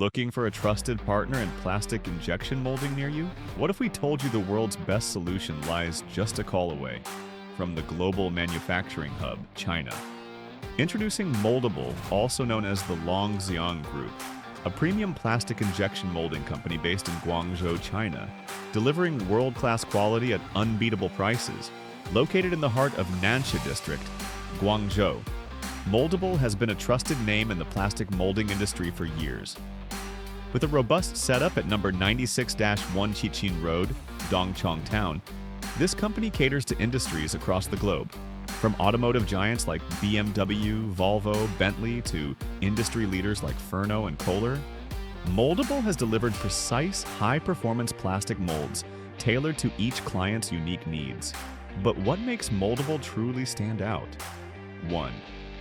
Looking for a trusted partner in plastic injection molding near you? What if we told you the world's best solution lies just a call away from the global manufacturing hub, China? Introducing Moldable, also known as the Longxiang Group, a premium plastic injection molding company based in Guangzhou, China, delivering world-class quality at unbeatable prices. Located in the heart of Nansha district, Guangzhou, Moldable has been a trusted name in the plastic molding industry for years. With a robust setup at number 96-1 Qixin Road, Dongchong Town, this company caters to industries across the globe, from automotive giants like BMW, Volvo, Bentley, to industry leaders like Furno and Kohler. Moldable has delivered precise, high-performance plastic molds tailored to each client's unique needs. But what makes Moldable truly stand out? 1.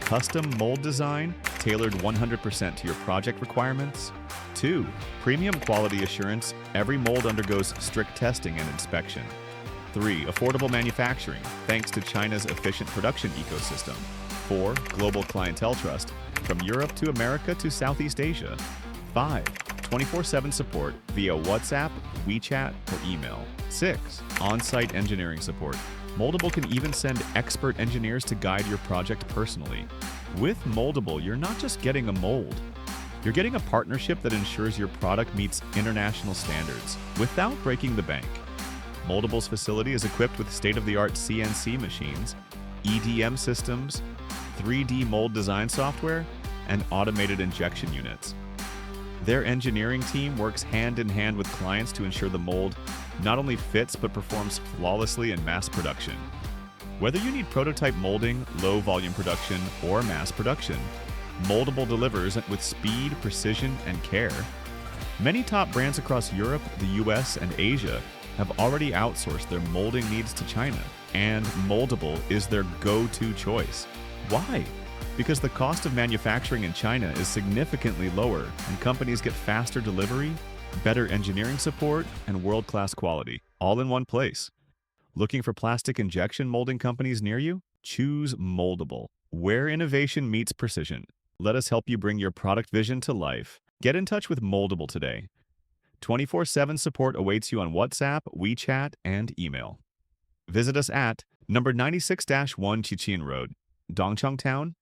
Custom mold design tailored 100% to your project requirements. 2. Premium quality assurance. Every mold undergoes strict testing and inspection. 3. Affordable manufacturing, thanks to China's efficient production ecosystem. 4. Global clientele trust, from Europe to America to Southeast Asia. 5. 24/7 support via WhatsApp, WeChat, or email. 6. On-site engineering support. Moldable can even send expert engineers to guide your project personally. With Moldable, you're not just getting a mold. You're getting a partnership that ensures your product meets international standards without breaking the bank. Moldable's facility is equipped with state-of-the-art CNC machines, EDM systems, 3D mold design software, and automated injection units. Their engineering team works hand-in-hand with clients to ensure the mold not only fits but performs flawlessly in mass production. Whether you need prototype molding, low-volume production, or mass production, Moldable delivers with speed, precision, and care. Many top brands across Europe, the US, and Asia have already outsourced their molding needs to China, and Moldable is their go-to choice. Why? Because the cost of manufacturing in China is significantly lower, and companies get faster delivery, better engineering support, and world-class quality, all in one place. Looking for plastic injection molding companies near you? Choose Moldable, where innovation meets precision. Let us help you bring your product vision to life. Get in touch with Moldable today. 24/7 support awaits you on WhatsApp, WeChat, and email. Visit us at number 96-1 Qixin Road, Dongchong Town,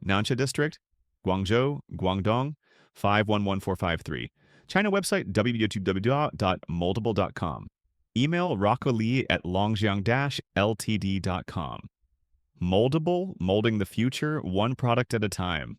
Nansha District, Guangzhou, Guangdong, 511453. China website www.moldable.com. Email rockolee@longxiang-ltd.com. Moldable, molding the future, one product at a time.